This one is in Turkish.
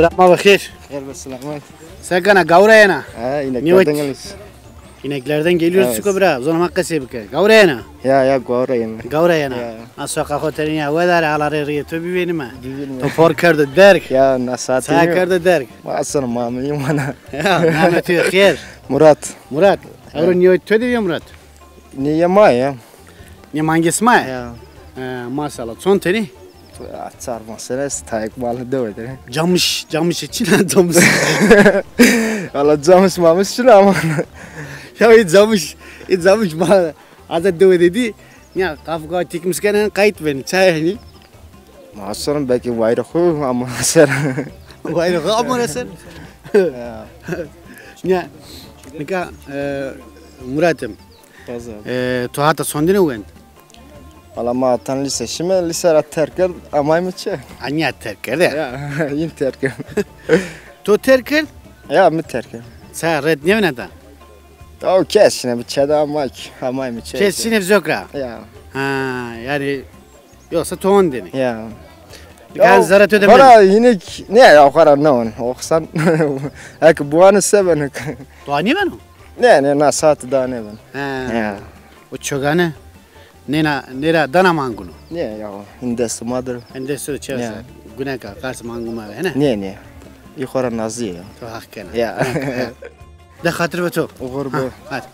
Brahma bakır. Gel be selamet. Sen kana gavrayana. Ha ineklerden geliyoruz. İneklerden geliyoruz Evet. Suko bra. O zaman hakka sebike. Gavrayana. Ya gavurayım. Gavrayana. Ya. Asaka hotelin ya vedar aları riye to bir benim ha. Bilmiyorum. To por kardı derk. Ya nasat. Sağ kardı derk. Aslan mamiyim bana. Ya rahmeti khair. Murat. Murat. Avru niye to diyor Murat? Niye ma ya? Ne mangis ma? Ya. Maşallah. Son teni. Atsar meselesi tayık malı devedir. Camış için camış. Valla camış mamış şuna ama. Ya hiç camış ma. Azat döve dedi. Ya kafka tikmişken kayıt beni çay hani. Masarım belki vayrıkı ama sen. Vay be ama sen. Ya. Ya nika Murat'ım. Fazla. To hata sondine ugen. Valla ma atan lise şimdi lise rat terkel amay mı çe? Anya terkel ya. Ya yin terkel. To terkel Ya mi terkel? sa red ne venata. O kesine bir çe de amay mı çe? Kesin hep zokra. Ya. Ha yani yoksa tohon deni. Ya. Gaz zarat ödeme. Para yine ne ya kara ne on? Oksan. Ek bu anı seven. To ani ben o. Ne nasat da ne ben. Ha. Ya. O çogane. Nera dana mangunu. Ne ya indes mother. Ende sürü çevse. Ya. Güneka kars manguma ve ne? Ne. Yukarı nazı ya. To hakkena. Ya. Da hatır ve to. Uğur bu. Hadi.